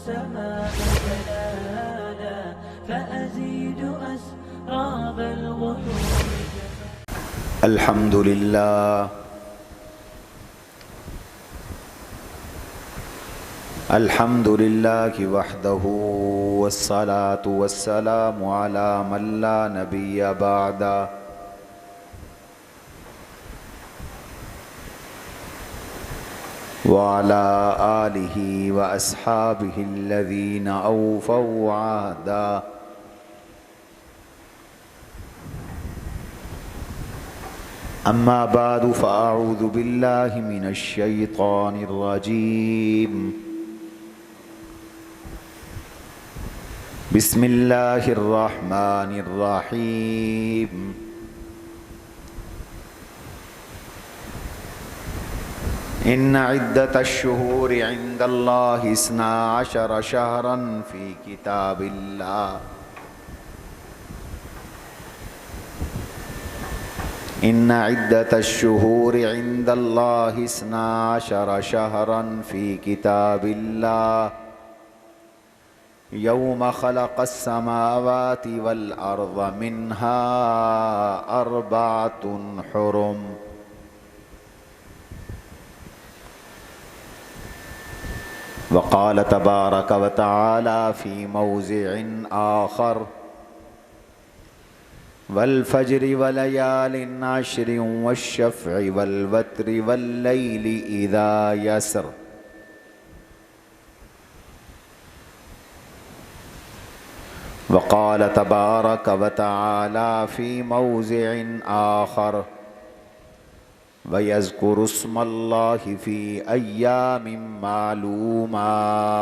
السماء جلالا فأزيد أسراب الغيوم. الحمد لله الحمد لله وحده والصلاة والسلام على من لا نبي بعده وعلى آله وأصحابه الذين أوفوا عهدا. أما بعد فأعوذ بالله من الشيطان الرجيم. بسم الله الرحمن الرحيم. إن عدة الشهور عند الله 12 شهرا في كتاب الله إن عدة الشهور عند الله 12 شهرا في كتاب الله يوم خلق السماوات والأرض منها 4 حرم. وقال تبارك وتعالى في موضع آخر والفجر وليال عشر والشفع والوتر والليل إذا يسر. وقال تبارك وتعالى في موضع آخر ويذكر اسم الله في أيام معلومات.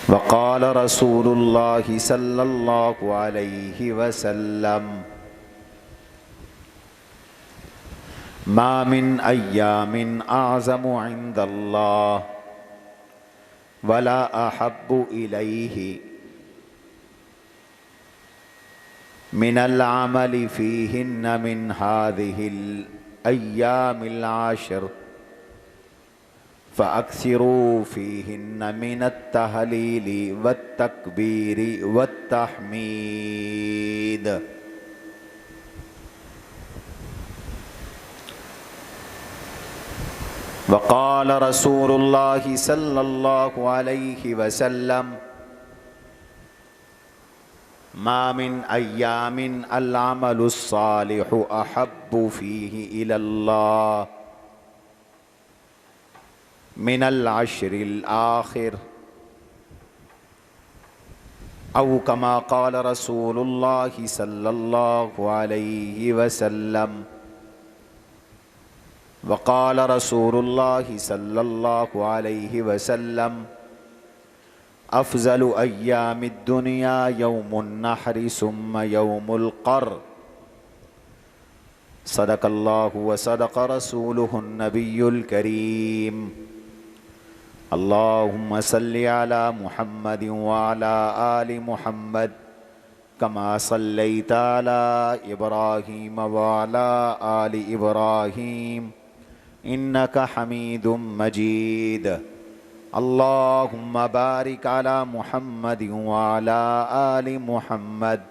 وقال رسول الله صلى الله عليه وسلم ما من أيام أعظم عند الله ولا أحب إليه من العمل فيهن من هذه الأيام العشر فأكثروا فيهن من التهليل والتكبير والتحميد. وقال رسول الله صلى الله عليه وسلم ما من أيام العمل الصالح أحب فيه إلى الله من العشر الآخر أو كما قال رسول الله صلى الله عليه وسلم. وقال رسول الله صلى الله عليه وسلم أفضل أيام الدنيا يوم النحر ثم يوم القر. صدق الله وصدق رسوله النبي الكريم. اللهم صل على محمد وعلى آل محمد كما صليت على إبراهيم وعلى آل إبراهيم إنك حميد مجيد. اللهم بارك على محمد وعلى آل محمد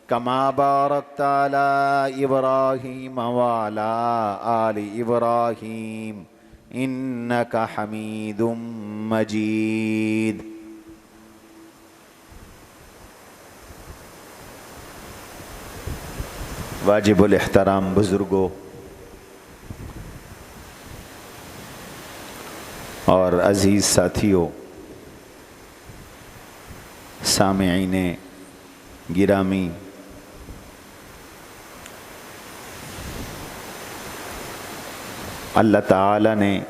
كما باركت على إبراهيم وعلى آل إبراهيم إنك حميد مجيد. واجب الاحترام بزرگوں اور عزیز ساتھیوں، سامعین گرامی، اللہ تعالی نے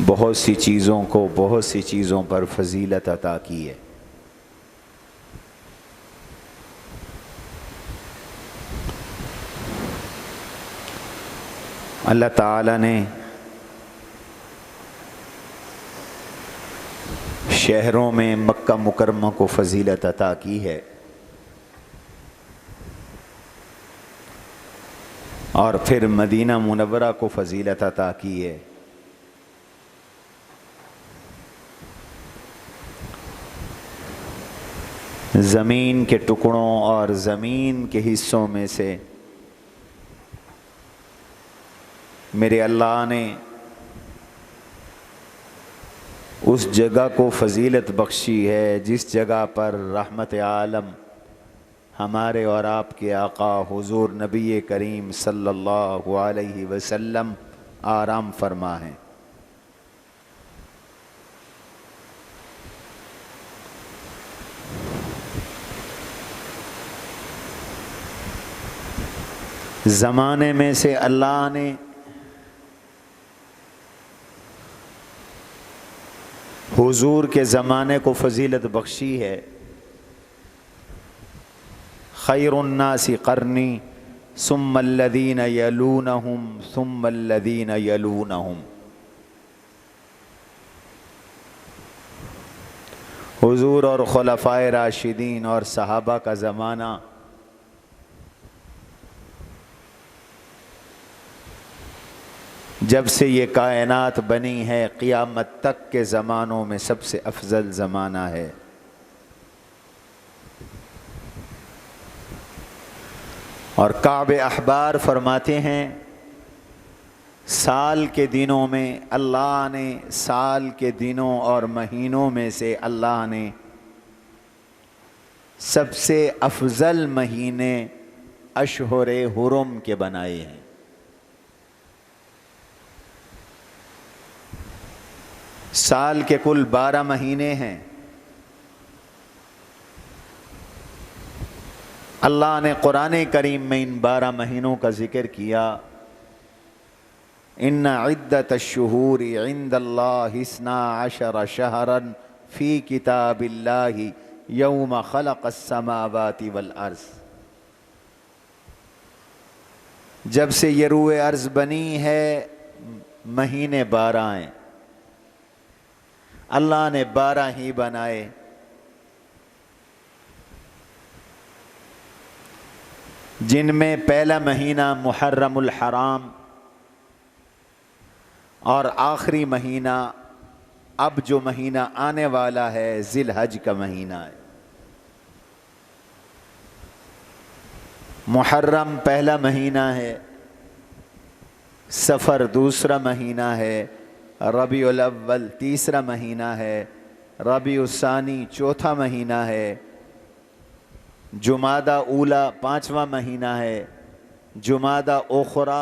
بہت سی چیزوں کو بہت سی چیزوں پر فضیلت عطا کی ہے. اللہ تعالی نے شہروں میں مکہ مکرمہ کو فضیلت عطا کی ہے، اور پھر مدینہ منورہ کو فضیلت عطا کی ہے۔ زمین کے ٹکڑوں اور زمین کے حصوں میں سے میرے اللہ نے اس جگہ کو فضیلت بخشی ہے جس جگہ پر رحمت عالم ہمارے اور آپ کے آقا حضور نبی کریم صلی اللہ علیہ وسلم آرام فرما ہیں۔ زمانے میں سے اللہ نے حضور کے زمانے کو فضیلت بخشی ہے۔ خیر الناس قرنی ثم الذین یلونہم ثم الذین یلونہم۔ حضور اور خلفائے راشدین اور صحابہ کا زمانہ جب سے یہ کائنات بنی ہے قیامت تک کے زمانوں میں سب سے افضل زمانہ ہے۔ اور کعب احبار فرماتے ہیں سال کے دنوں میں اللہ نے، سال کے دنوں اور مہینوں میں سے اللہ نے سب سے افضل مہینے اشہر حرم کے بنائے ہیں۔ سال کے کل 12 مہینے ہیں، اللہ نے قرآن کریم میں ان 12 مہینوں کا ذکر کیا۔ ان عدت الشہور عند اللہ 12 شہرا فی کتاب اللہ یوم خلق السماوات والارض۔ جب سے یہ روئے ارض بنی ہے مہینے 12 ہیں، اللہ نے 12 ہی بنائے۔ جن میں پہلا مہینہ محرم الحرام اور آخری مہینہ اب جو مہینہ آنے والا ہے ذی الحج کا مہینہ ہے۔ محرم پہلا مہینہ ہے، صفر دوسرا مہینہ ہے، ربیع الاول تیسرا مہینہ ہے، ربیع الثانی چوتھا مہینہ ہے، جمادی اولی 5واں مہینہ ہے، جمادی اخری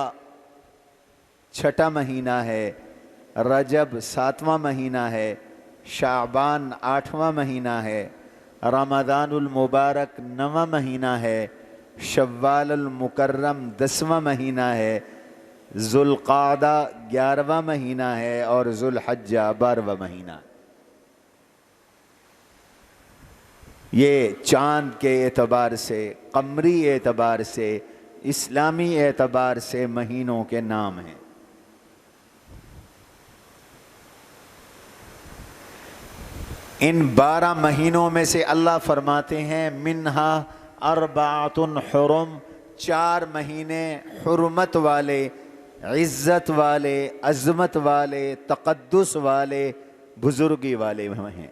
6واں مہینہ ہے، رجب 7واں مہینہ ہے، شعبان 8واں مہینہ ہے، رمضان المبارک 9واں مہینہ ہے، شوال المکرم 10واں مہینہ ہے، ذوالقعدہ 11واں مہینہ ہے، اور ذوالحجہ 12واں مہینہ ہے۔ یہ چاند کے اعتبار سے، قمری اعتبار سے، اسلامی اعتبار سے مہینوں کے نام ہیں۔ ان 12 مہینوں میں سے اللہ فرماتے ہیں منہا 4 حرم، 4 مہینے حرمت والے، عزت والے، عظمت والے، تقدس والے، بزرگی والے ہیں۔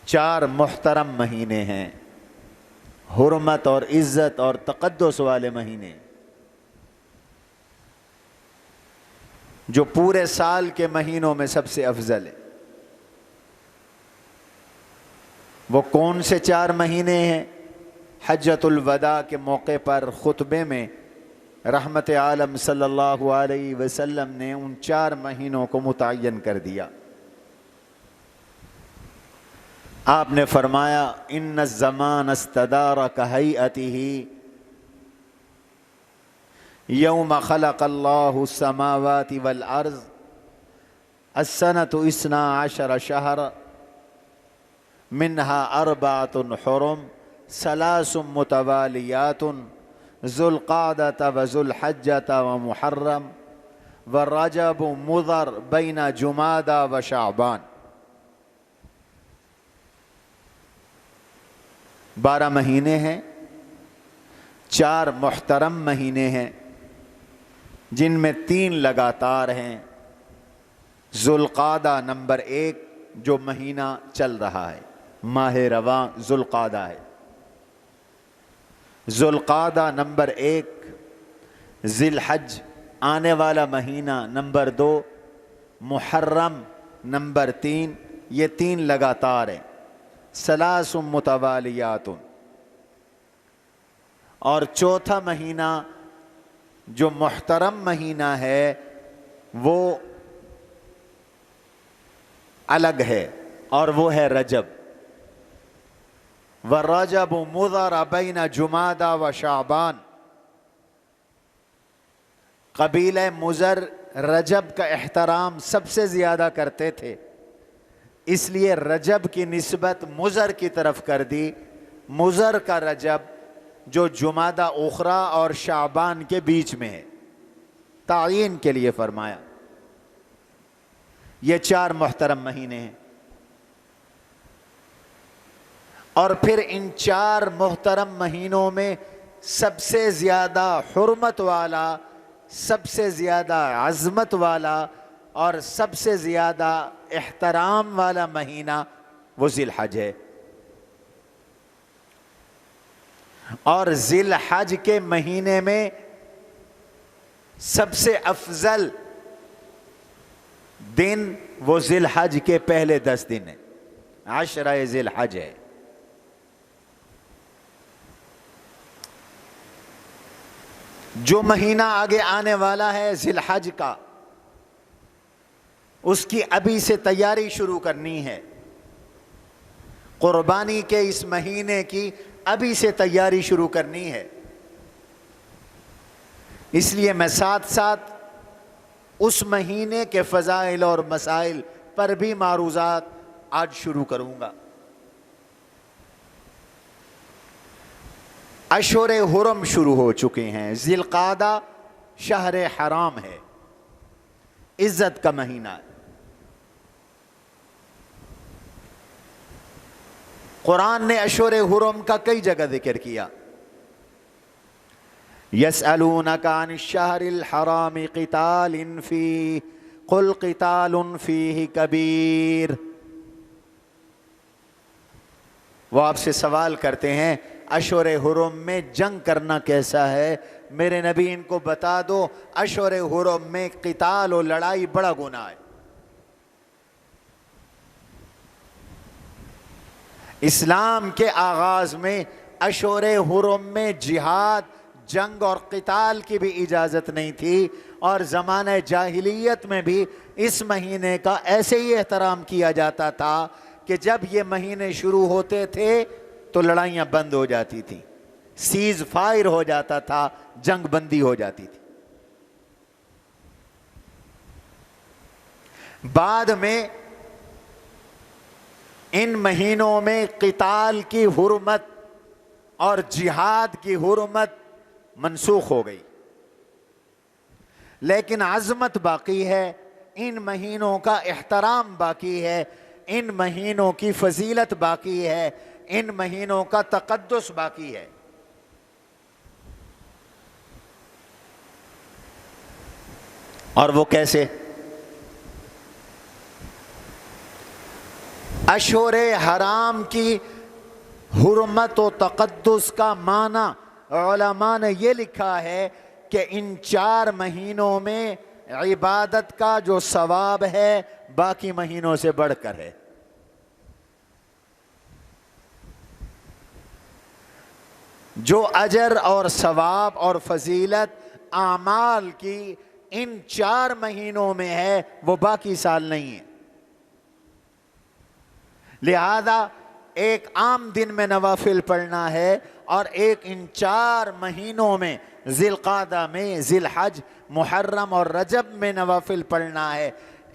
4 محترم مہینے ہیں، حرمت اور عزت اور تقدس والے مہینے، جو پورے سال کے مہینوں میں سب سے افضل ہے۔ وہ کون سے 4 مہینے ہیں؟ حجۃ الوداع کے موقع پر خطبے میں رحمت عالم صلی اللہ علیہ وسلم نے ان 4 مہینوں کو متعین کر دیا۔ آپ نے فرمایا ان الزمان استدار کہیئتہ یوم خلق اللہ السماوات والارض السنۃ 12 شہرا منها 4 حرم 3 متوالیات ذو القعدۃ وذو الحجۃ ومحرم ورجب مضر بین جمادہ و شعبان، 12 مہینے ہیں، 4 محترم مہینے ہیں جن میں 3 لگاتار ہیں۔ ذوالقعدہ نمبر 1 جو مہینہ چل رہا ہے، ماہ رواں ذوالقعدہ ہے، ذوالقعدہ نمبر 1، ذی الحج آنے والا مہینہ نمبر 2، محرم نمبر 3، یہ 3 لگاتار ہیں، ثلاث متوالیات۔ اور چوتھا مہینہ جو محترم مہینہ ہے وہ الگ ہے، اور وہ ہے رجب۔ وَالرَّجَبُ مُضَرَ بَيْنَ جُمَادَى و شعبان، قبیلہ مضر رجب کا احترام سب سے زیادہ کرتے تھے، اس لیے رجب کی نسبت مضر کی طرف کر دی۔ مضر کا رجب جو جمادہ اخری اور شعبان کے بیچ میں ہے، تعیین کے لیے فرمایا۔ یہ 4 محترم مہینے ہیں، اور پھر ان 4 محترم مہینوں میں سب سے زیادہ حرمت والا، سب سے زیادہ عظمت والا اور سب سے زیادہ احترام والا مہینہ وہ ذی الحج ہے۔ اور ذی الحج کے مہینے میں سب سے افضل دن وہ ذی الحج کے پہلے 10 دن ہیں، عشرہ ذی الحج ہے۔ جو مہینہ آگے آنے والا ہے ذی الحج کا، اس کی ابھی سے تیاری شروع کرنی ہے، قربانی کے اس مہینے کی ابھی سے تیاری شروع کرنی ہے۔ اس لیے میں ساتھ ساتھ اس مہینے کے فضائل اور مسائل پر بھی معروضات آج شروع کروں گا۔ اشہر حرم شروع ہو چکے ہیں، ذی القعدہ شہر حرام ہے، عزت کا مہینہ ہے۔ قرآن نے اشہر حرم کا کئی جگہ ذکر کیا۔ يَسْأَلُونَكَ عَنِ الشَّهْرِ الْحَرَامِ قِتَالٍ فِيهِ قُلْ قِتَالٌ فِيهِ كَبِيرٌ۔ وہ آپ سے سوال کرتے ہیں اشہر حرم میں جنگ کرنا کیسا ہے؟ میرے نبی ان کو بتا دو اشہر حرم میں قتال و لڑائی بڑا گناہ ہے۔ اسلام کے آغاز میں اشہر حرم میں جہاد، جنگ اور قتال کی بھی اجازت نہیں تھی، اور زمانہ جاہلیت میں بھی اس مہینے کا ایسے ہی احترام کیا جاتا تھا کہ جب یہ مہینے شروع ہوتے تھے تو لڑائیاں بند ہو جاتی تھیں، سیز فائر ہو جاتا تھا، جنگ بندی ہو جاتی تھی۔ بعد میں ان مہینوں میں قتال کی حرمت اور جہاد کی حرمت منسوخ ہو گئی، لیکن عظمت باقی ہے، ان مہینوں کا احترام باقی ہے، ان مہینوں کی فضیلت باقی ہے، ان مہینوں کا تقدس باقی ہے۔ اور وہ کیسے؟ اشہر حرام کی حرمت و تقدس کا معنی علماء نے یہ لکھا ہے کہ ان 4 مہینوں میں عبادت کا جو ثواب ہے باقی مہینوں سے بڑھ کر ہے۔ جو اجر اور ثواب اور فضیلت اعمال کی ان 4 مہینوں میں ہے وہ باقی سال نہیں ہے۔ لہذا ایک عام دن میں نوافل پڑھنا ہے، اور ایک ان 4 مہینوں میں ذی القعدہ میں، ذی الحج، محرم اور رجب میں نوافل پڑھنا ہے۔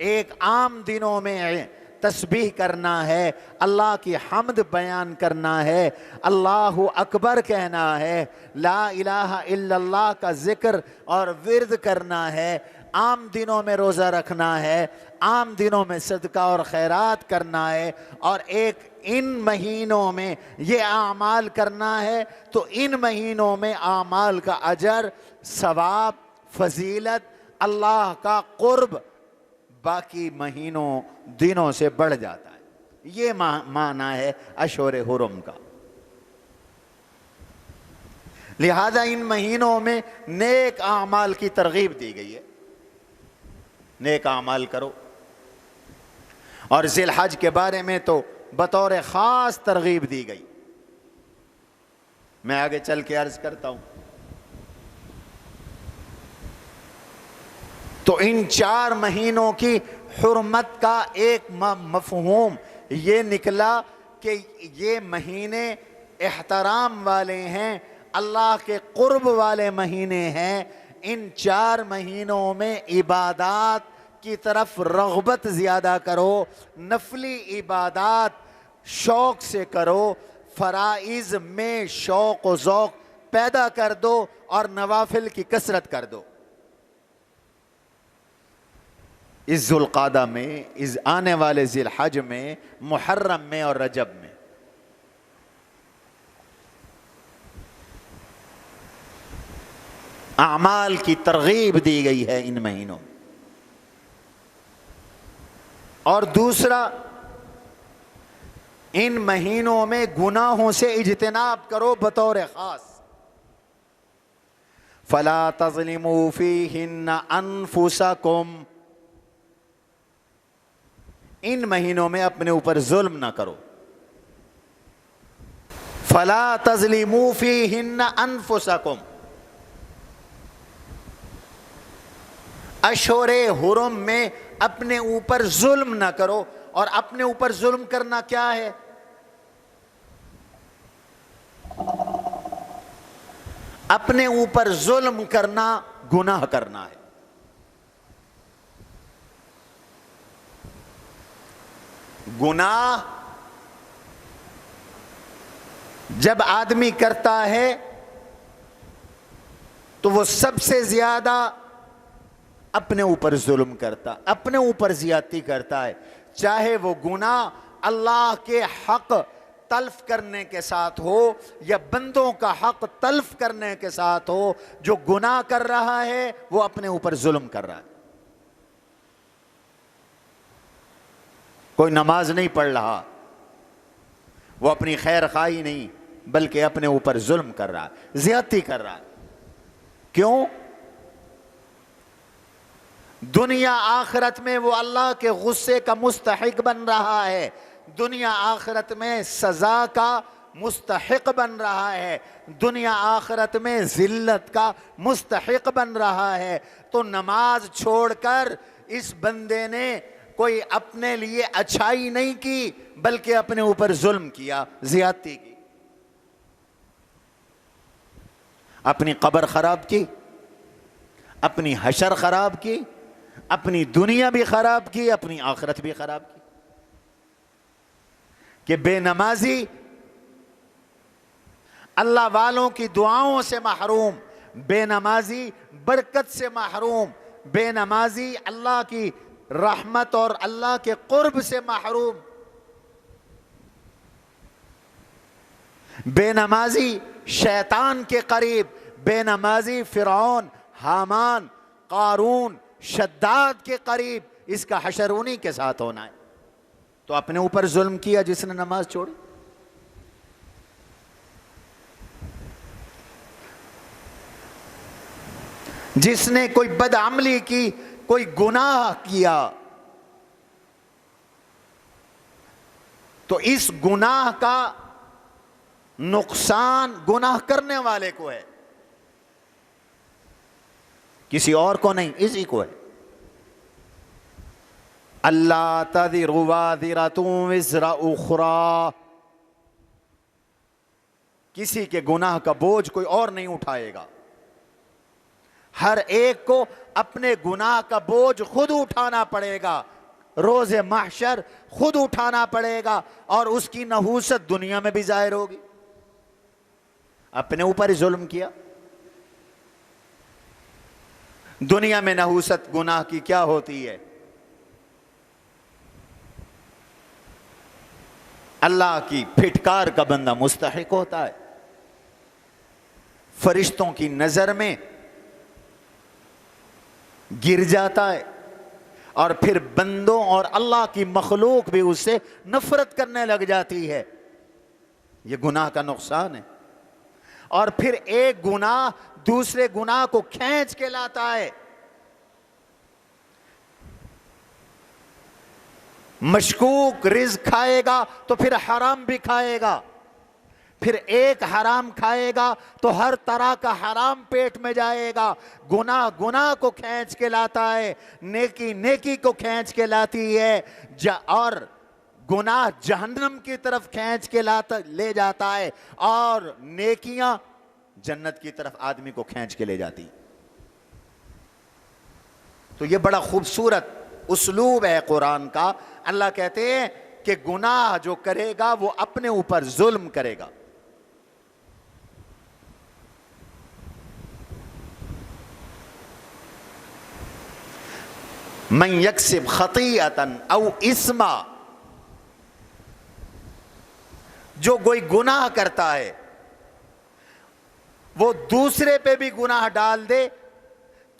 ایک عام دنوں میں تسبیح کرنا ہے، اللہ کی حمد بیان کرنا ہے، اللہ اکبر کہنا ہے، لا الہ الا اللہ کا ذکر اور ورد کرنا ہے، عام دنوں میں روزہ رکھنا ہے، عام دنوں میں صدقہ اور خیرات کرنا ہے، اور ایک ان مہینوں میں یہ اعمال کرنا ہے، تو ان مہینوں میں اعمال کا اجر، ثواب، فضیلت، اللہ کا قرب باقی مہینوں دنوں سے بڑھ جاتا ہے۔ یہ معنی ہے اشہر حرم کا۔ لہذا ان مہینوں میں نیک اعمال کی ترغیب دی گئی ہے، نیک اعمال کرو، اور ذی الحج کے بارے میں تو بطور خاص ترغیب دی گئی۔ میں آگے چل کے عرض کرتا ہوں۔ تو ان 4 مہینوں کی حرمت کا ایک مفہوم یہ نکلا کہ یہ مہینے احترام والے ہیں، اللہ کے قرب والے مہینے ہیں۔ ان 4 مہینوں میں عبادات کی طرف رغبت زیادہ کرو، نفلی عبادات شوق سے کرو، فرائض میں شوق و ذوق پیدا کر دو اور نوافل کی کثرت کر دو۔ اس ذوالقعدہ میں، اس آنے والے ذی الحج میں، محرم میں اور رجب میں اعمال کی ترغیب دی گئی ہے ان مہینوں میں۔ اور دوسرا، ان مہینوں میں گناہوں سے اجتناب کرو بطور خاص۔ فَلَا تَظْلِمُوا فِيهِنَّ أَنفُسَكُمْ، ان مہینوں میں اپنے اوپر ظلم نہ کرو۔ فَلَا تَظْلِمُوا فِيهِنَّ أَنفُسَكُمْ، اشہر حرم میں اپنے اوپر ظلم نہ کرو۔ اور اپنے اوپر ظلم کرنا کیا ہے؟ اپنے اوپر ظلم کرنا گناہ کرنا ہے۔ گناہ جب آدمی کرتا ہے تو وہ سب سے زیادہ اپنے اوپر ظلم کرتا، اپنے اوپر زیادتی کرتا ہے، چاہے وہ گناہ اللہ کے حق تلف کرنے کے ساتھ ہو یا بندوں کا حق تلف کرنے کے ساتھ ہو۔ جو گناہ کر رہا ہے وہ اپنے اوپر ظلم کر رہا ہے۔ کوئی نماز نہیں پڑھ رہا، وہ اپنی خیر خواہی نہیں بلکہ اپنے اوپر ظلم کر رہا ہے، زیادتی کر رہا ہے۔ کیوں؟ دنیا آخرت میں وہ اللہ کے غصے کا مستحق بن رہا ہے، دنیا آخرت میں سزا کا مستحق بن رہا ہے، دنیا آخرت میں ذلت کا مستحق بن رہا ہے۔ تو نماز چھوڑ کر اس بندے نے کوئی اپنے لیے اچھائی نہیں کی بلکہ اپنے اوپر ظلم کیا، زیادتی کی، اپنی قبر خراب کی، اپنی حشر خراب کی، اپنی دنیا بھی خراب کی، اپنی آخرت بھی خراب کی۔ کہ بے نمازی اللہ والوں کی دعاؤں سے محروم، بے نمازی برکت سے محروم، بے نمازی اللہ کی رحمت اور اللہ کے قرب سے محروم، بے نمازی شیطان کے قریب، بے نمازی فرعون، حامان، قارون، شداد کے قریب۔ اس کا حشر انہی کے ساتھ ہونا ہے۔ تو اپنے اوپر ظلم کیا جس نے نماز چھوڑی۔ جس نے کوئی بدعملی کی، کوئی گناہ کیا، تو اس گناہ کا نقصان گناہ کرنے والے کو ہے، کسی اور کو نہیں، اسی کو ہے۔ اللہ تذر وازرۃ وزر اخری، کسی کے گناہ کا بوجھ کوئی اور نہیں اٹھائے گا۔ ہر ایک کو اپنے گناہ کا بوجھ خود اٹھانا پڑے گا، روز محشر خود اٹھانا پڑے گا، اور اس کی نحوست دنیا میں بھی ظاہر ہوگی۔ اپنے اوپر ظلم کیا، دنیا میں نحوست گناہ کی کیا ہوتی ہے؟ اللہ کی پھٹکار کا بندہ مستحق ہوتا ہے، فرشتوں کی نظر میں گر جاتا ہے، اور پھر بندوں اور اللہ کی مخلوق بھی اس سے نفرت کرنے لگ جاتی ہے۔ یہ گناہ کا نقصان ہے۔ اور پھر ایک گناہ دوسرے گناہ کو کھینچ کے لاتا ہے۔ مشکوک رزق کھائے گا تو پھر حرام بھی کھائے گا، پھر ایک حرام کھائے گا تو ہر طرح کا حرام پیٹ میں جائے گا۔ گناہ گناہ کو کھینچ کے لاتا ہے، نیکی نیکی کو کھینچ کے لاتی ہے، اور گناہ جہنم کی طرف کھینچ کے لے جاتا ہے، اور نیکیاں جنت کی طرف آدمی کو کھینچ کے لے جاتی۔ تو یہ بڑا خوبصورت اسلوب ہے قرآن کا۔ اللہ کہتے ہیں کہ گناہ جو کرے گا وہ اپنے اوپر ظلم کرے گا۔ من یکسب خطیئۃ او اسما، جو کوئی گناہ کرتا ہے وہ دوسرے پہ بھی گناہ ڈال دے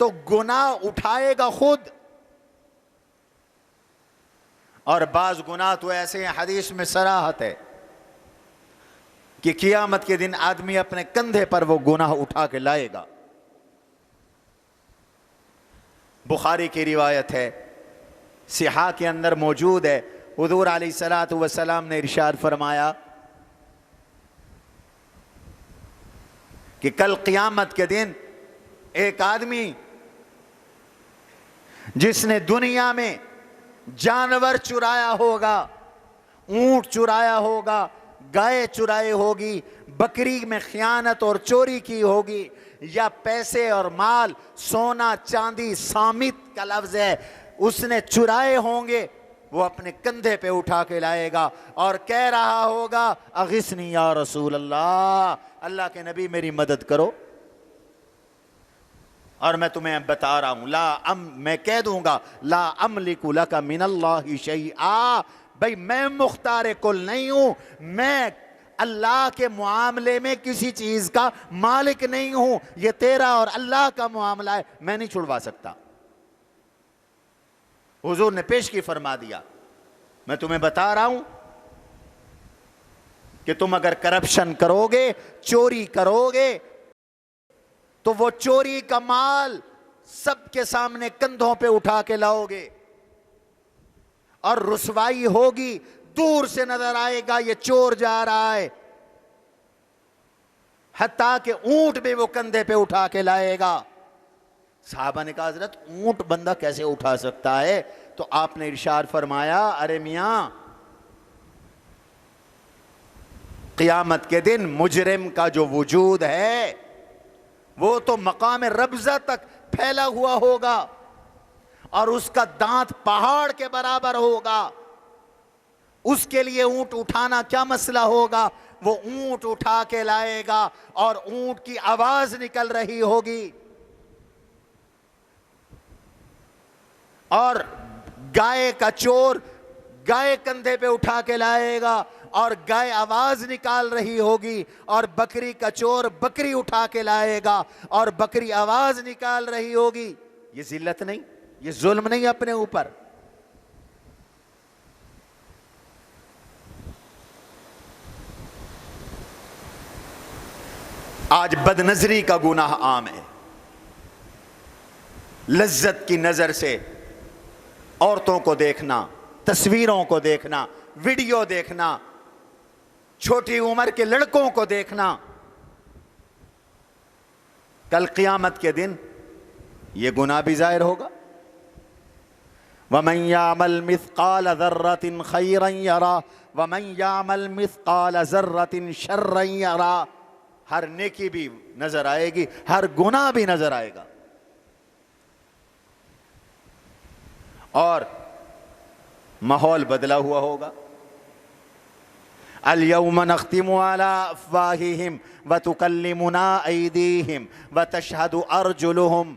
تو گناہ اٹھائے گا خود۔ اور بعض گناہ تو ایسے ہیں، حدیث میں صراحت ہے کہ قیامت کے دن آدمی اپنے کندھے پر وہ گناہ اٹھا کے لائے گا۔ بخاری کی روایت ہے، صحاح کے اندر موجود ہے، حضور علیہ الصلوۃ والسلام نے ارشاد فرمایا کہ کل قیامت کے دن ایک آدمی جس نے دنیا میں جانور چرایا ہوگا، اونٹ چرایا ہوگا، گائے چرائی ہوگی، بکری میں خیانت اور چوری کی ہوگی، یا پیسے اور مال، سونا چاندی، سامت کا لفظ ہے، اس نے چرائے ہوں گے، وہ اپنے کندھے پہ اٹھا کے لائے گا اور کہہ رہا ہوگا اغثنی یا رسول اللہ، اللہ کے نبی میری مدد کرو۔ اور میں تمہیں بتا رہا ہوں میں کہہ دوں گا لا املک لک من اللہ شیئا، بھئی میں مختار کل نہیں ہوں، میں اللہ کے معاملے میں کسی چیز کا مالک نہیں ہوں، یہ تیرا اور اللہ کا معاملہ ہے، میں نہیں چھڑوا سکتا۔ حضور نے پیش کی فرما دیا، میں تمہیں بتا رہا ہوں کہ تم اگر کرپشن کرو گے، چوری کرو گے، تو وہ چوری کا مال سب کے سامنے کندھوں پہ اٹھا کے لاؤ گے، اور رسوائی ہوگی، دور سے نظر آئے گا یہ چور جا رہا ہے، حتیٰ کہ اونٹ بھی وہ کندھے پہ اٹھا کے لائے گا۔ صحابہ نے کہا حضرت اونٹ بندہ کیسے اٹھا سکتا ہے؟ تو آپ نے ارشاد فرمایا ارے میاں، قیامت کے دن مجرم کا جو وجود ہے وہ تو مقام ربضہ تک پھیلا ہوا ہوگا، اور اس کا دانت پہاڑ کے برابر ہوگا، اس کے لیے اونٹ اٹھانا کیا مسئلہ ہوگا؟ وہ اونٹ اٹھا کے لائے گا اور اونٹ کی آواز نکل رہی ہوگی، اور گائے کا چور گائے کندھے پہ اٹھا کے لائے گا اور گائے آواز نکال رہی ہوگی، اور بکری کا چور بکری اٹھا کے لائے گا اور بکری آواز نکال رہی ہوگی۔ یہ ذلت نہیں، یہ ظلم نہیں اپنے اوپر؟ آج بد نظری کا گناہ عام ہے، لذت کی نظر سے عورتوں کو دیکھنا، تصویروں کو دیکھنا، ویڈیو دیکھنا، چھوٹی عمر کے لڑکوں کو دیکھنا۔ کل قیامت کے دن یہ گناہ بھی ظاہر ہوگا۔ وَمَن يَعْمَلْ مِثْقَالَ ذَرَّةٍ خَيْرًا يَرَهُ وَمَن يَعْمَلْ مِثْقَالَ ذَرَّةٍ شَرًّا يَرَهُ، ہر نیکی بھی نظر آئے گی، ہر گناہ بھی نظر آئے گا۔ اور ماحول بدلا ہوا ہوگا۔ اليوم نختم على افواههم وتكلمنا ايديهم وتشهد ارجلهم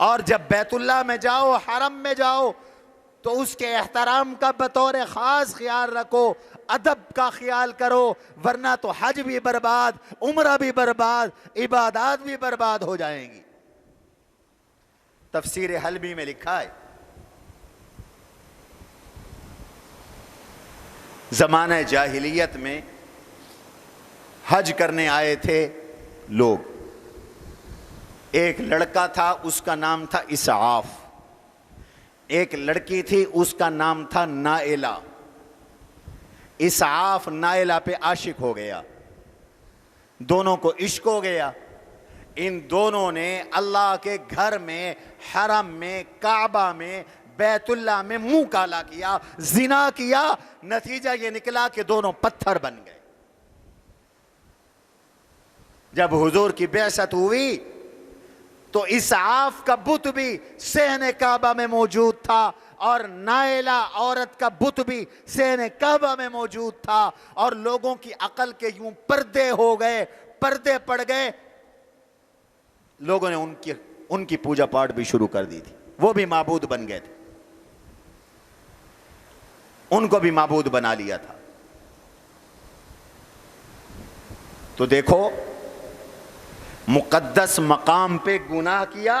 اور جب بیت اللہ میں جاؤ، حرم میں جاؤ، تو اس کے احترام کا بطور خاص خیال رکھو، ادب کا خیال کرو، ورنہ تو حج بھی برباد، عمرہ بھی برباد، عبادات بھی برباد ہو جائیں گی۔ تفسیر حلبی میں لکھا ہے زمانہ جاہلیت میں حج کرنے آئے تھے لوگ، ایک لڑکا تھا اس کا نام تھا اسعاف، ایک لڑکی تھی اس کا نام تھا نائلہ۔ اسعاف نائلہ پہ عاشق ہو گیا، دونوں کو عشق ہو گیا، ان دونوں نے اللہ کے گھر میں، حرم میں، کعبہ میں، بیت اللہ میں منہ کالا کیا، زنا کیا، نتیجہ یہ نکلا کہ دونوں پتھر بن گئے۔ جب حضور کی بعثت ہوئی تو اسعاف کا بت بھی صحن کعبہ میں موجود تھا، اور نائلہ عورت کا بت بھی صحن کعبہ میں موجود تھا، اور لوگوں کی عقل کے یوں پردے ہو گئے، پردے پڑ گئے، لوگوں نے ان کی پوجا پاٹ بھی شروع کر دی تھی، وہ بھی معبود بن گئے تھے، ان کو بھی معبود بنا لیا تھا۔ تو دیکھو مقدس مقام پہ گناہ کیا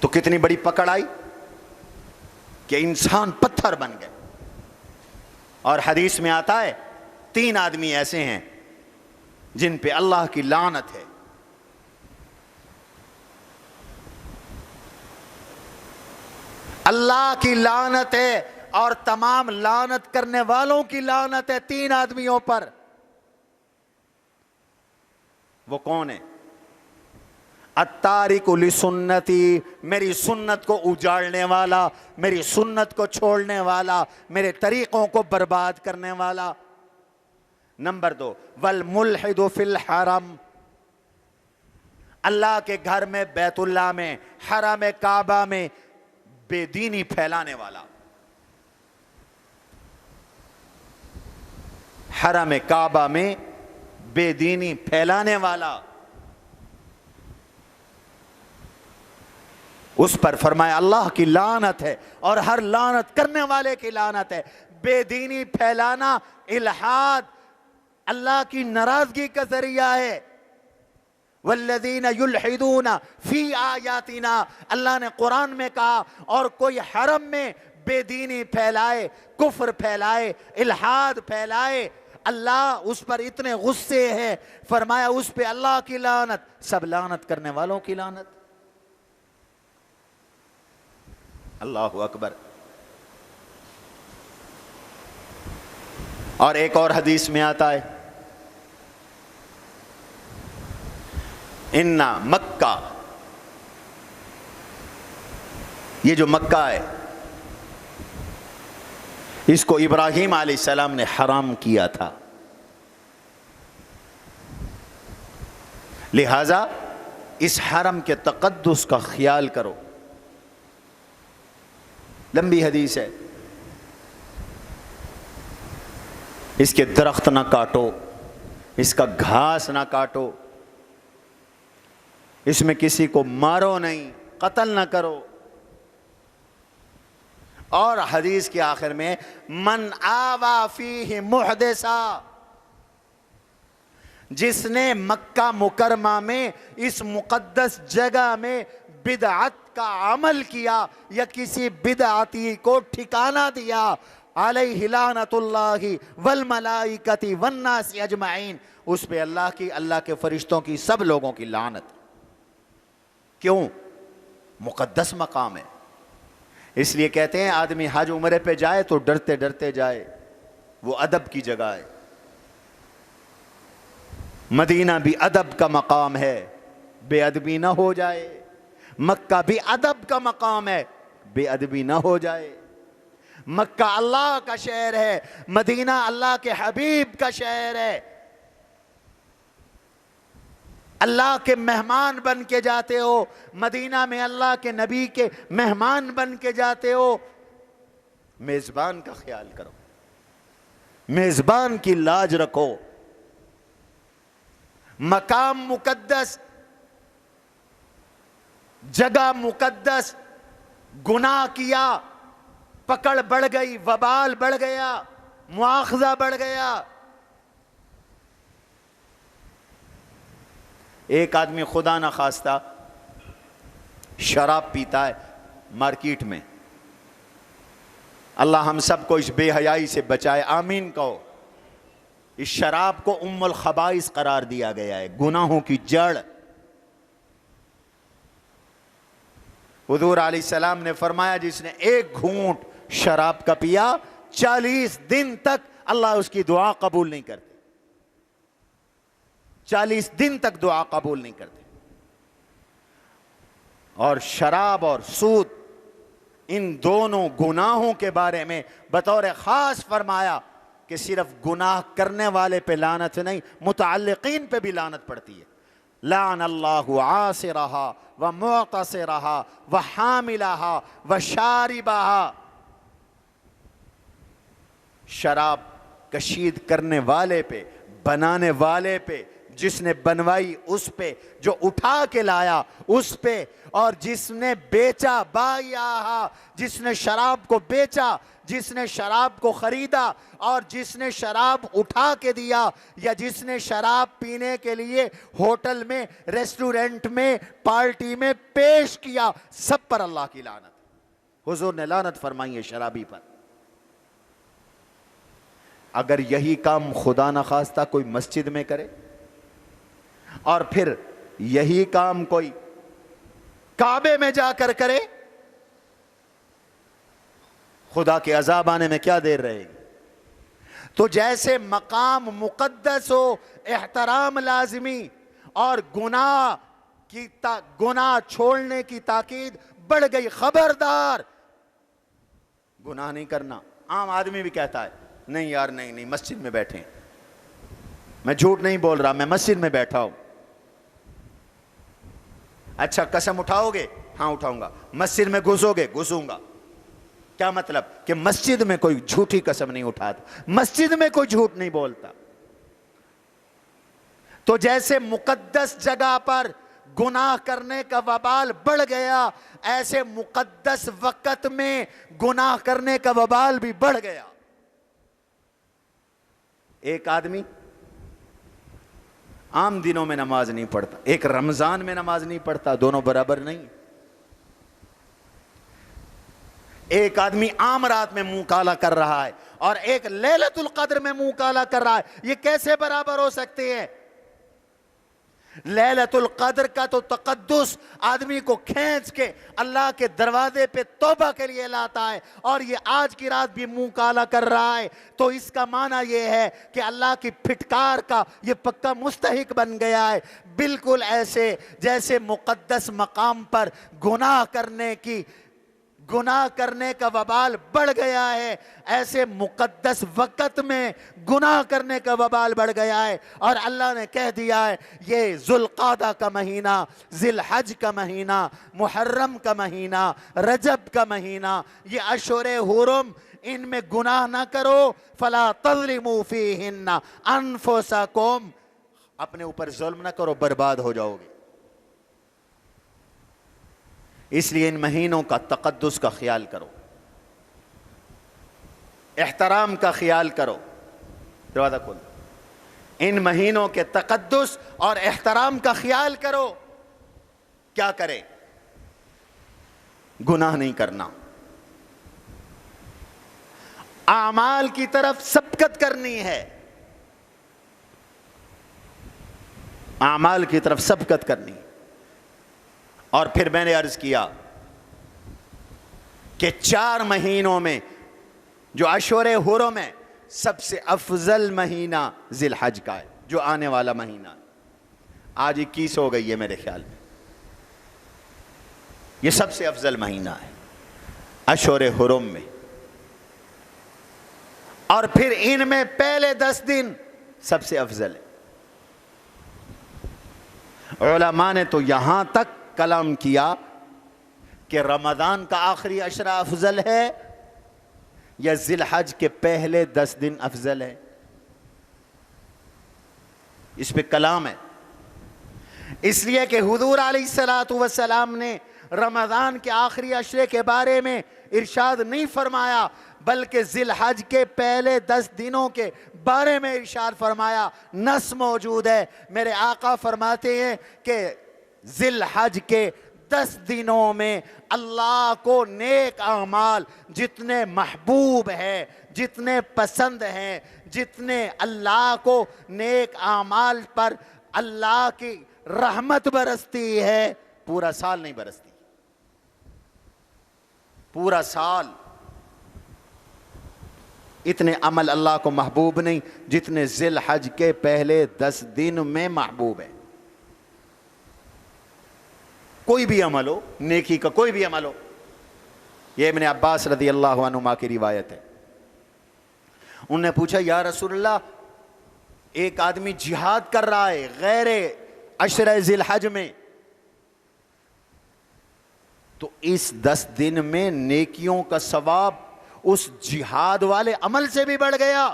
تو کتنی بڑی پکڑ آئی کہ انسان پتھر بن گئے۔ اور حدیث میں آتا ہے 3 آدمی ایسے ہیں جن پہ اللہ کی لعنت ہے۔ اللہ کی لعنت ہے اور تمام لعنت کرنے والوں کی لعنت ہے 3 آدمیوں پر۔ وہ کون ہے؟ التارک لسنتی، میری سنت کو اجاڑنے والا، میری سنت کو چھوڑنے والا، میرے طریقوں کو برباد کرنے والا۔ نمبر 2 والملحد فی الحرم، اللہ کے گھر میں، بیت اللہ میں، حرم کعبہ میں بے دینی پھیلانے والا، حرم کعبہ میں بے دینی پھیلانے والا، اس پر فرمایا اللہ کی لعنت ہے اور ہر لعنت کرنے والے کی لعنت ہے۔ بے دینی پھیلانا، الحاد اللہ کی ناراضگی کا ذریعہ ہے۔ والذین یلحدون فی آیاتنا، اللہ نے قرآن میں کہا، اور کوئی حرم میں بے دینی پھیلائے، کفر پھیلائے، الحاد پھیلائے، اللہ اس پر اتنے غصے ہیں، فرمایا اس پہ اللہ کی لعنت، سب لعنت کرنے والوں کی لعنت۔ اللہ اکبر۔ اور ایک اور حدیث میں آتا ہے ان مکہ، یہ جو مکہ ہے اس کو ابراہیم علیہ السلام نے حرام کیا تھا، لہذا اس حرم کے تقدس کا خیال کرو۔ لمبی حدیث ہے، اس کے درخت نہ کاٹو، اس کا گھاس نہ کاٹو، اس میں کسی کو مارو نہیں، قتل نہ کرو۔ اور حدیث کے آخر میں من آوی فیہ محدثا، جس نے مکہ مکرمہ میں اس مقدس جگہ میں بدعت کا عمل کیا یا کسی بدعتی کو ٹھکانہ دیا، علیہ لعنت اللہ والملائکۃ والناس اجمعین، اس پہ اللہ کی، اللہ کے فرشتوں کی، سب لوگوں کی لعنت۔ کیوں؟ مقدس مقام ہے۔ اس لیے کہتے ہیں آدمی حج عمرے پہ جائے تو ڈرتے ڈرتے جائے، وہ ادب کی جگہ ہے۔ مدینہ بھی ادب کا مقام ہے، بے ادبی نہ ہو جائے۔ مکہ بھی ادب کا مقام ہے، بے ادبی نہ ہو جائے۔ مکہ اللہ کا شہر ہے، مدینہ اللہ کے حبیب کا شہر ہے۔ اللہ کے مہمان بن کے جاتے ہو، مدینہ میں اللہ کے نبی کے مہمان بن کے جاتے ہو، میزبان کا خیال کرو، میزبان کی لاج رکھو۔ مقام مقدس جگہ مقدس، گناہ کیا، پکڑ بڑھ گئی، وبال بڑھ گیا، مواخذہ بڑھ گیا۔ ایک آدمی خدا نہ خواستہ شراب پیتا ہے مارکیٹ میں، اللہ ہم سب کو اس بے حیائی سے بچائے، آمین کہو۔ اس شراب کو ام الخبائث قرار دیا گیا ہے، گناہوں کی جڑ۔ حضور علیہ السلام نے فرمایا جس نے ایک گھونٹ شراب کا پیا 40 دن تک اللہ اس کی دعا قبول نہیں کرتے، 40 دن تک دعا قبول نہیں کرتے۔ اور شراب اور سود، ان دونوں گناہوں کے بارے میں بطور خاص فرمایا کہ صرف گناہ کرنے والے پہ لعنت نہیں، متعلقین پہ بھی لعنت پڑتی ہے۔ لعن اللہ عاصرہا ومعتصرہا وحاملہا وشاربہا، شراب کشید کرنے والے پہ، بنانے والے پہ، جس نے بنوائی اس پہ، جو اٹھا کے لایا اس پہ، اور جس نے بیچا بائعہا، جس نے شراب کو بیچا، جس نے شراب کو خریدا، اور جس نے شراب اٹھا کے دیا، یا جس نے شراب پینے کے لیے ہوٹل میں، ریسٹورنٹ میں، پارٹی میں پیش کیا، سب پر اللہ کی لعنت۔ حضور نے لعنت فرمائی ہے شرابی پر۔ اگر یہی کام خدا نخواستہ کوئی مسجد میں کرے، اور پھر یہی کام کوئی کعبے میں جا کر کرے، خدا کے عذاب آنے میں کیا دیر رہے گی؟ تو جیسے مقام مقدس ہو، احترام لازمی، اور گناہ چھوڑنے کی تاکید بڑھ گئی، خبردار گناہ نہیں کرنا۔ عام آدمی بھی کہتا ہے نہیں یار، نہیں مسجد میں بیٹھیں، میں جھوٹ نہیں بول رہا، میں مسجد میں بیٹھا ہوں۔ اچھا قسم اٹھاؤ گے؟ ہاں اٹھاؤں گا۔ مسجد میں گھسو گے؟ گھسوں گا۔ کیا مطلب؟ کہ مسجد میں کوئی جھوٹی قسم نہیں اٹھاتا، مسجد میں کوئی جھوٹ نہیں بولتا۔ تو جیسے مقدس جگہ پر گناہ کرنے کا وبال بڑھ گیا، ایسے مقدس وقت میں گناہ کرنے کا وبال بھی بڑھ گیا۔ ایک آدمی عام دنوں میں نماز نہیں پڑھتا، ایک رمضان میں نماز نہیں پڑھتا، دونوں برابر نہیں۔ ایک آدمی عام رات میں منہ کالا کر رہا ہے، اور ایک لیلۃ القدر میں منہ کالا کر رہا ہے، یہ کیسے برابر ہو سکتے ہیں؟ لیلۃ القدر کا تو تقدس آدمی کو کھینچ کے اللہ کے دروازے پہ توبہ کے لیے لاتا ہے، اور یہ آج کی رات بھی منہ کالا کر رہا ہے، تو اس کا معنی یہ ہے کہ اللہ کی پھٹکار کا یہ پکا مستحق بن گیا ہے۔ بالکل ایسے جیسے مقدس مقام پر گناہ کرنے کا وبال بڑھ گیا ہے، ایسے مقدس وقت میں گناہ کرنے کا وبال بڑھ گیا ہے۔ اور اللہ نے کہہ دیا ہے یہ ذوالقعدہ کا مہینہ، ذی الحج کا مہینہ، محرم کا مہینہ، رجب کا مہینہ، یہ اشہر حرم، ان میں گناہ نہ کرو، فلا تظلموا فیہن انفسکم، اپنے اوپر ظلم نہ کرو، برباد ہو جاؤ گے۔ اس لیے ان مہینوں کا تقدس کا خیال کرو، احترام کا خیال کرو۔ دروازہ کھول۔ ان مہینوں کے تقدس اور احترام کا خیال کرو۔ کیا کرے؟ گناہ نہیں کرنا، اعمال کی طرف سبقت کرنی ہے، اعمال کی طرف سبقت کرنی ہے۔ اور پھر میں نے عرض کیا کہ 4 مہینوں میں جو اشہر حرم ہے، سب سے افضل مہینہ ذی الحج کا ہے، جو آنے والا مہینہ ہے۔ آج 21 ہو گئی ہے میرے خیال میں، یہ سب سے افضل مہینہ ہے اشہر حرم میں۔ اور پھر ان میں پہلے 10 دن سب سے افضل ہے۔ علماء نے تو یہاں تک کلام کیا کہ رمضان کا آخری عشرہ افضل ہے یا ذی الحج کے پہلے 10 دن افضل ہے، اس پہ کلام ہے۔ اس لیے کہ حضور علیہ الصلوۃ والسلام نے رمضان کے آخری عشرے کے بارے میں ارشاد نہیں فرمایا، بلکہ ذی الحج کے پہلے 10 دنوں کے بارے میں ارشاد فرمایا۔ نص موجود ہے، میرے آقا فرماتے ہیں کہ ذی الحج کے 10 دنوں میں اللہ کو نیک اعمال جتنے محبوب ہیں، جتنے پسند ہیں، جتنے اللہ کو نیک اعمال پر اللہ کی رحمت برستی ہے، پورا سال نہیں برستی، پورا سال اتنے عمل اللہ کو محبوب نہیں جتنے ذی الحج کے پہلے 10 دن میں محبوب ہے۔ کوئی بھی عمل ہو، نیکی کا کوئی بھی عمل ہو۔ یہ ابن عباس رضی اللہ عنہما کی روایت ہے۔ انہوں نے پوچھا یا رسول اللہ، ایک آدمی جہاد کر رہا ہے غیر عشرہ ذی الحج میں، تو اس 10 دن میں نیکیوں کا ثواب اس جہاد والے عمل سے بھی بڑھ گیا؟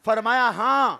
فرمایا ہاں،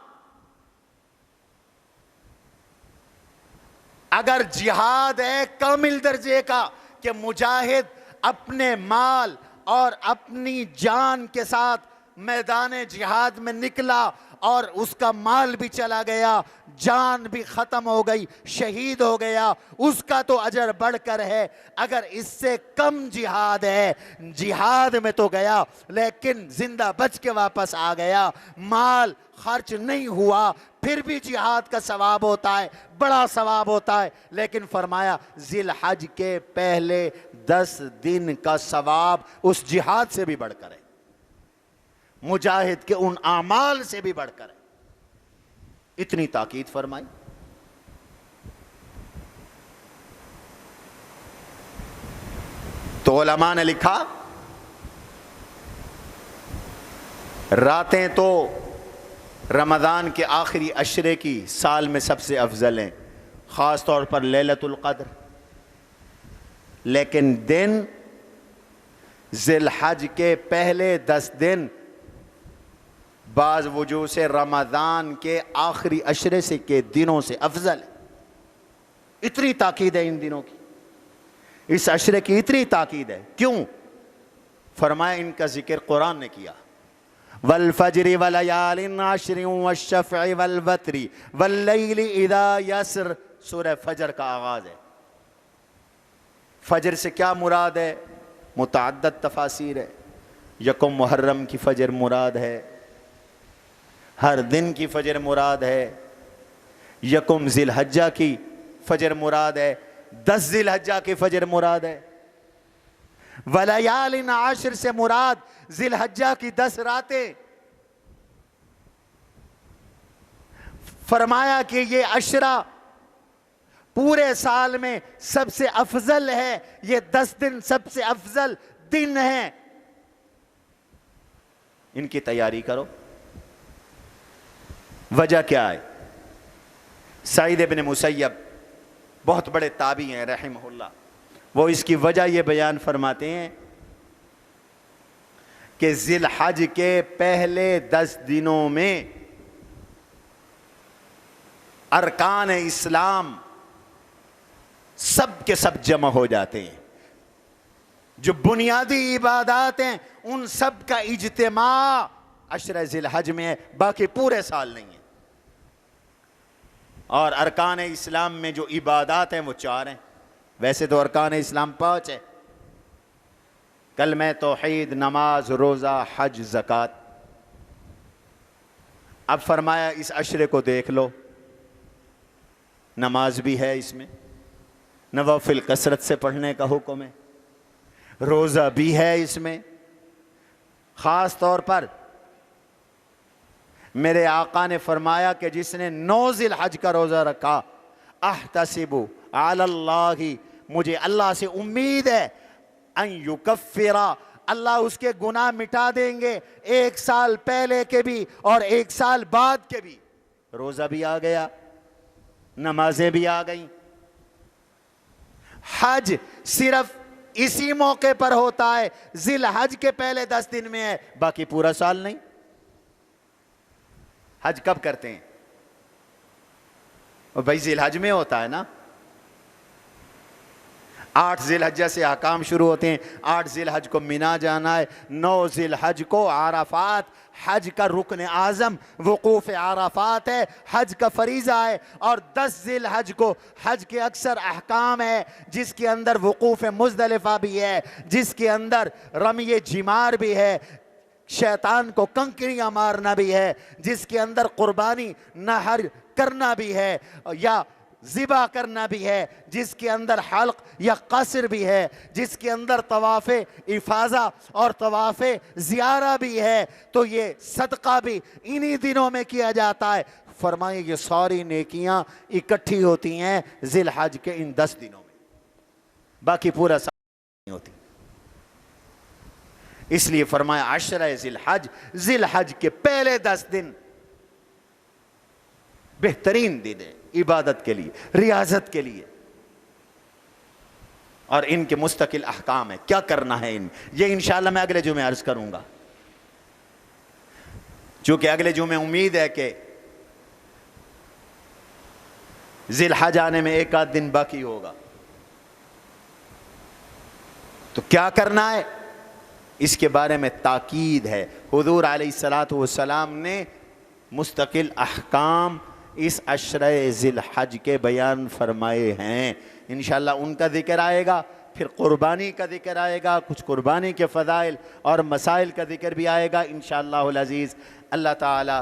اگر جہاد ہے کامل درجے کا کہ مجاہد اپنے مال اور اپنی جان کے ساتھ میدان جہاد میں نکلا اور اس کا مال بھی چلا گیا، جان بھی ختم ہو گئی، شہید ہو گیا، اس کا تو اجر بڑھ کر ہے۔ اگر اس سے کم جہاد ہے، جہاد میں تو گیا لیکن زندہ بچ کے واپس آ گیا، مال خرچ نہیں ہوا، پھر بھی جہاد کا ثواب ہوتا ہے، بڑا ثواب ہوتا ہے۔ لیکن فرمایا ذی الحج کے پہلے 10 دن کا ثواب اس جہاد سے بھی بڑھ کر ہے، مجاہد کے ان اعمال سے بھی بڑھ کر ہے۔ اتنی تاکید فرمائی۔ تو علماء نے لکھا راتیں تو رمضان کے آخری عشرے کی سال میں سب سے افضل ہیں، خاص طور پر لیلۃ القدر، لیکن دن ذی الحج کے پہلے 10 دن بعض وجوہ سے رمضان کے آخری عشرے سے کے دنوں سے افضل ہے۔ اتنی تاکید ہے ان دنوں کی، اس عشرے کی اتنی تاکید ہے۔ کیوں؟ فرمایا ان کا ذکر قرآن نے کیا، والفجر وليال عشر والشفع والوتر واللیل اذا یسر، سورہ فجر کا آغاز ہے۔ فجر سے کیا مراد ہے؟ متعدد تفاسیر ہے۔ یکم محرم کی فجر مراد ہے، ہر دن کی فجر مراد ہے، یکم ذی الحجہ کی فجر مراد ہے، 10 ذی الحجہ کی فجر مراد ہے۔ ولیال عشر سے مراد ذی الحجہ کی 10 راتیں۔ فرمایا کہ یہ عشرہ پورے سال میں سب سے افضل ہے، یہ 10 دن سب سے افضل دن ہیں، ان کی تیاری کرو۔ وجہ کیا ہے؟ سعید بن مسیب بہت بڑے تابعی ہیں رحمہ اللہ، وہ اس کی وجہ یہ بیان فرماتے ہیں کہ ذی الحج کے پہلے 10 دنوں میں ارکان اسلام سب کے سب جمع ہو جاتے ہیں، جو بنیادی عبادات ہیں ان سب کا اجتماع عشرہ ذی الحج میں ہے، باقی پورے سال نہیں ہے۔ اور ارکان اسلام میں جو عبادات ہیں وہ 4 ہیں، ویسے تو ارکان اسلام 5 ہے، کلمہ توحید، نماز، روزہ، حج، زکوٰۃ۔ اب فرمایا اس عشرے کو دیکھ لو، نماز بھی ہے اس میں، نوافل کثرت سے پڑھنے کا حکم ہے، روزہ بھی ہے اس میں۔ خاص طور پر میرے آقا نے فرمایا کہ جس نے 9 ذی الحج کا روزہ رکھا، احتسب علی اللہ، مجھے اللہ سے امید ہے، ان یکفر، اللہ اس کے گناہ مٹا دیں گے، 1 سال پہلے کے بھی اور 1 سال بعد کے بھی۔ روزہ بھی آ گیا، نمازیں بھی آ گئیں۔ حج صرف اسی موقع پر ہوتا ہے، ذی الحج کے پہلے 10 دن میں ہے، باقی پورا سال نہیں۔ حج کب کرتے ہیں؟ اور بھائی ذی الحج میں ہوتا ہے نا۔ 8 ذی الحجہ سے احکام شروع ہوتے ہیں. 8 ذی الحج کو مینا جانا ہے. 9 ذی الحج کو عرفات، حج کا رکن اعظم وقوف عرفات ہے، حج کا فریضہ ہے. اور 10 ذی الحج کو حج کے اکثر احکام ہے، جس کے اندر وقوف مزدلفہ بھی ہے، جس کے اندر رمی جمار بھی ہے، شیطان کو کنکریاں مارنا بھی ہے، جس کے اندر قربانی نہر کرنا بھی ہے یا ذبح کرنا بھی ہے، جس کے اندر حلق یا قصر بھی ہے، جس کے اندر طواف افاضہ اور طواف زیارہ بھی ہے. تو یہ صدقہ بھی انہی دنوں میں کیا جاتا ہے. فرمائیں یہ ساری نیکیاں اکٹھی ہوتی ہیں ذی الحج کے ان 10 دنوں میں، باقی پورا سال نہیں ہوتی. اس لیے فرمایا عشرہ ذی الحج کے پہلے 10 دن بہترین دن ہے عبادت کے لیے، ریاضت کے لیے. اور ان کے مستقل احکام ہے، کیا کرنا ہے یہ انشاءاللہ میں اگلے جمعے عرض کروں گا. چونکہ اگلے جمعے امید ہے کہ ذی الحج آنے میں 1 آدھ دن باقی ہوگا. تو کیا کرنا ہے اس کے بارے میں تاکید ہے. حضور علیہ السلام نے مستقل احکام اس عشرہ ذی الحج کے بیان فرمائے ہیں. انشاءاللہ ان کا ذکر آئے گا، پھر قربانی کا ذکر آئے گا، کچھ قربانی کے فضائل اور مسائل کا ذکر بھی آئے گا انشاءاللہ العزیز. اللہ تعالی